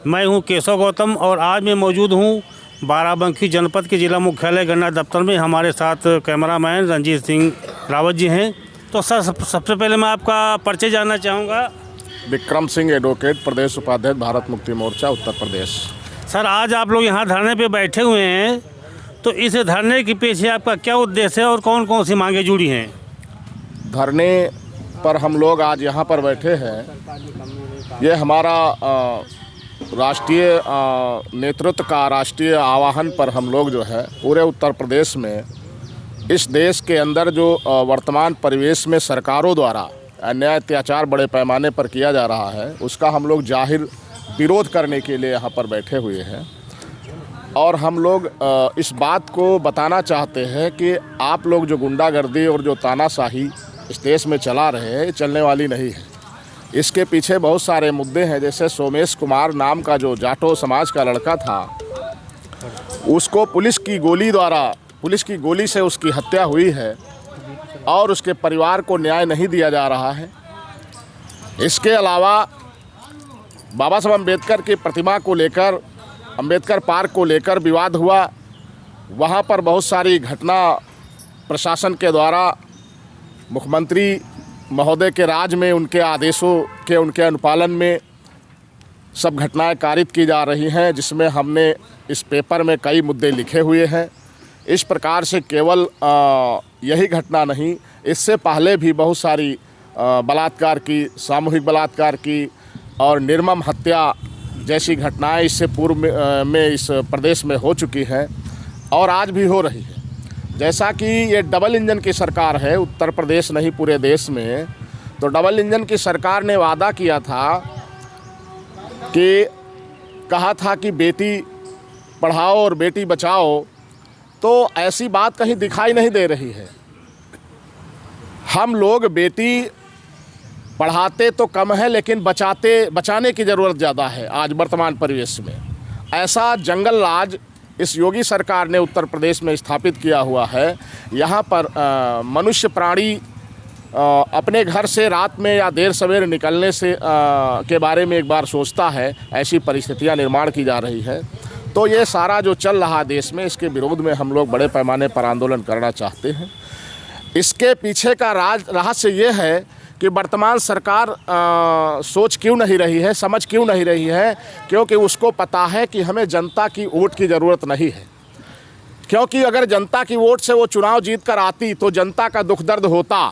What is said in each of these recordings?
मैं हूं केशव गौतम और आज मैं मौजूद हूं बाराबंकी जनपद के जिला मुख्यालय गन्ना दफ्तर में। हमारे साथ कैमरामैन रंजीत सिंह रावत जी हैं। तो सर सबसे पहले मैं आपका परिचय जानना चाहूँगा। विक्रम सिंह एडवोकेट, प्रदेश उपाध्यक्ष भारत मुक्ति मोर्चा उत्तर प्रदेश। सर आज आप लोग यहाँ धरने पे बैठे हुए हैं, तो इस धरने के पीछे आपका क्या उद्देश्य है और कौन कौन सी मांगें जुड़ी हैं? धरने पर हम लोग आज यहाँ पर बैठे हैं, ये हमारा राष्ट्रीय नेतृत्व का राष्ट्रीय आह्वान पर हम लोग जो है पूरे उत्तर प्रदेश में इस देश के अंदर जो वर्तमान परिवेश में सरकारों द्वारा अन्याय अत्याचार बड़े पैमाने पर किया जा रहा है, उसका हम लोग जाहिर विरोध करने के लिए यहाँ पर बैठे हुए हैं। और हम लोग इस बात को बताना चाहते हैं कि आप लोग जो गुंडागर्दी और जो तानाशाही इस देश में चला रहे हैं, ये चलने वाली नहीं है। इसके पीछे बहुत सारे मुद्दे हैं। जैसे सोमेश कुमार नाम का जो जाटो समाज का लड़का था, उसको पुलिस की गोली से उसकी हत्या हुई है और उसके परिवार को न्याय नहीं दिया जा रहा है। इसके अलावा बाबा साहब अम्बेडकर की प्रतिमा को लेकर, अम्बेडकर पार्क को लेकर विवाद हुआ। वहाँ पर बहुत सारी घटना प्रशासन के द्वारा मुख्यमंत्री महोदय के राज में उनके आदेशों के उनके अनुपालन में सब घटनाएं कारित की जा रही हैं, जिसमें हमने इस पेपर में कई मुद्दे लिखे हुए हैं। इस प्रकार से केवल यही घटना नहीं, इससे पहले भी बहुत सारी बलात्कार की, सामूहिक बलात्कार की और निर्मम हत्या जैसी घटनाएं इससे पूर्व में इस प्रदेश में हो चुकी हैं और आज भी हो रही है। जैसा कि ये डबल इंजन की सरकार है, उत्तर प्रदेश नहीं पूरे देश में, तो डबल इंजन की सरकार ने वादा किया था कि कहा था कि बेटी पढ़ाओ और बेटी बचाओ, तो ऐसी बात कहीं दिखाई नहीं दे रही है। हम लोग बेटी पढ़ाते तो कम है, लेकिन बचाने की ज़रूरत ज़्यादा है आज वर्तमान परिवेश में। ऐसा जंगल राज इस योगी सरकार ने उत्तर प्रदेश में स्थापित किया हुआ है। यहाँ पर मनुष्य प्राणी अपने घर से रात में या देर सवेर निकलने से के बारे में एक बार सोचता है, ऐसी परिस्थितियाँ निर्माण की जा रही है। तो ये सारा जो चल रहा है देश में, इसके विरोध में हम लोग बड़े पैमाने पर आंदोलन करना चाहते हैं। इसके पीछे का रहस्य ये है कि वर्तमान सरकार सोच क्यों नहीं रही है, समझ क्यों नहीं रही है, क्योंकि उसको पता है कि हमें जनता की वोट की ज़रूरत नहीं है। क्योंकि अगर जनता की वोट से वो चुनाव जीत कर आती तो जनता का दुख दर्द होता।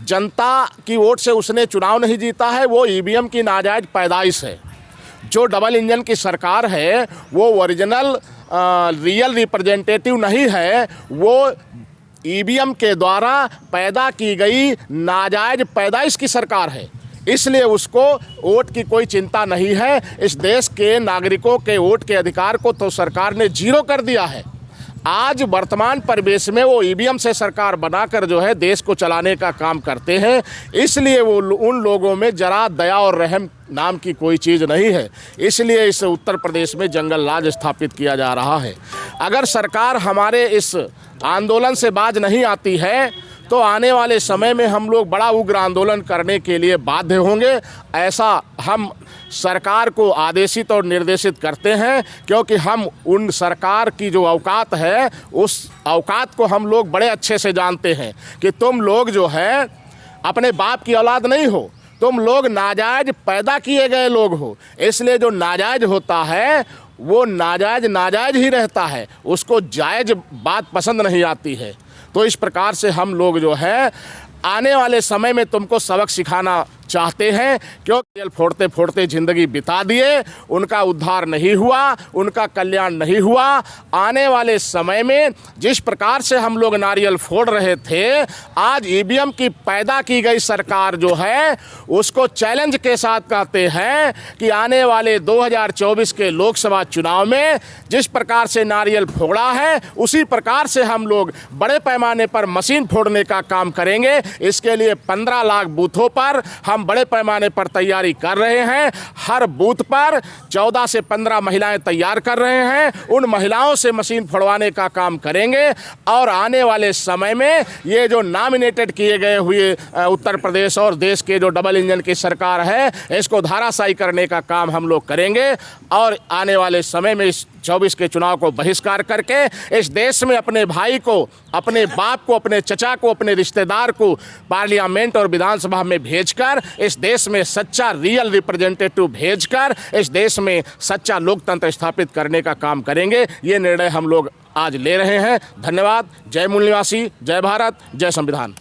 जनता की वोट से उसने चुनाव नहीं जीता है, वो ईवीएम की नाजायज़ पैदाइश है। जो डबल इंजन की सरकार है वो ओरिजिनल रियल रिप्रेजेंटेटिव नहीं है, वो ईवीएम के द्वारा पैदा की गई नाजायज़ पैदाइश की सरकार है। इसलिए उसको वोट की कोई चिंता नहीं है। इस देश के नागरिकों के वोट के अधिकार को तो सरकार ने जीरो कर दिया है। आज वर्तमान परिवेश में वो ईवीएम से सरकार बनाकर जो है देश को चलाने का काम करते हैं। इसलिए वो उन लोगों में जरा दया और रहम नाम की कोई चीज़ नहीं है। इसलिए इस उत्तर प्रदेश में जंगल राज स्थापित किया जा रहा है। अगर सरकार हमारे इस आंदोलन से बाज नहीं आती है तो आने वाले समय में हम लोग बड़ा उग्र आंदोलन करने के लिए बाध्य होंगे। ऐसा हम सरकार को आदेशित और निर्देशित करते हैं, क्योंकि हम उन सरकार की जो औकात है, उस औकात को हम लोग बड़े अच्छे से जानते हैं कि तुम लोग जो है अपने बाप की औलाद नहीं हो, तुम लोग नाजायज़ पैदा किए गए लोग हो। इसलिए जो नाजायज़ होता है वो नाजायज़ ही रहता है, उसको जायज़ बात पसंद नहीं आती है। तो इस प्रकार से हम लोग जो है आने वाले समय में तुमको सबक सिखाना चाहते हैं, क्योंकि जेल फोड़ते फोड़ते ज़िंदगी बिता दिए, उनका उद्धार नहीं हुआ, उनका कल्याण नहीं हुआ। आने वाले समय में जिस प्रकार से हम लोग नारियल फोड़ रहे थे, आज ईवीएम की पैदा की गई सरकार जो है उसको चैलेंज के साथ कहते हैं कि आने वाले 2024 के लोकसभा चुनाव में जिस प्रकार से नारियल फोड़ा है, उसी प्रकार से हम लोग बड़े पैमाने पर मशीन फोड़ने का काम करेंगे। इसके लिए 15 लाख बूथों पर हम हम बड़े पैमाने पर तैयारी कर रहे हैं। हर बूथ पर 14 से 15 महिलाएं तैयार कर रहे हैं। उन महिलाओं से मशीन फोड़वाने का काम करेंगे और आने वाले समय में ये जो नॉमिनेटेड किए गए हुए उत्तर प्रदेश और देश के जो डबल इंजन की सरकार है, इसको धाराशायी करने का काम हम लोग करेंगे और आने वाले समय में इस 24 के चुनाव को बहिष्कार करके इस देश में अपने भाई को, अपने बाप को, अपने चचा को, अपने रिश्तेदार को पार्लियामेंट और विधानसभा में भेजकर इस देश में सच्चा रियल रिप्रेजेंटेटिव भेजकर इस देश में सच्चा लोकतंत्र स्थापित करने का काम करेंगे। ये निर्णय हम लोग आज ले रहे हैं। धन्यवाद। जय मूल निवासी, जय भारत, जय संविधान।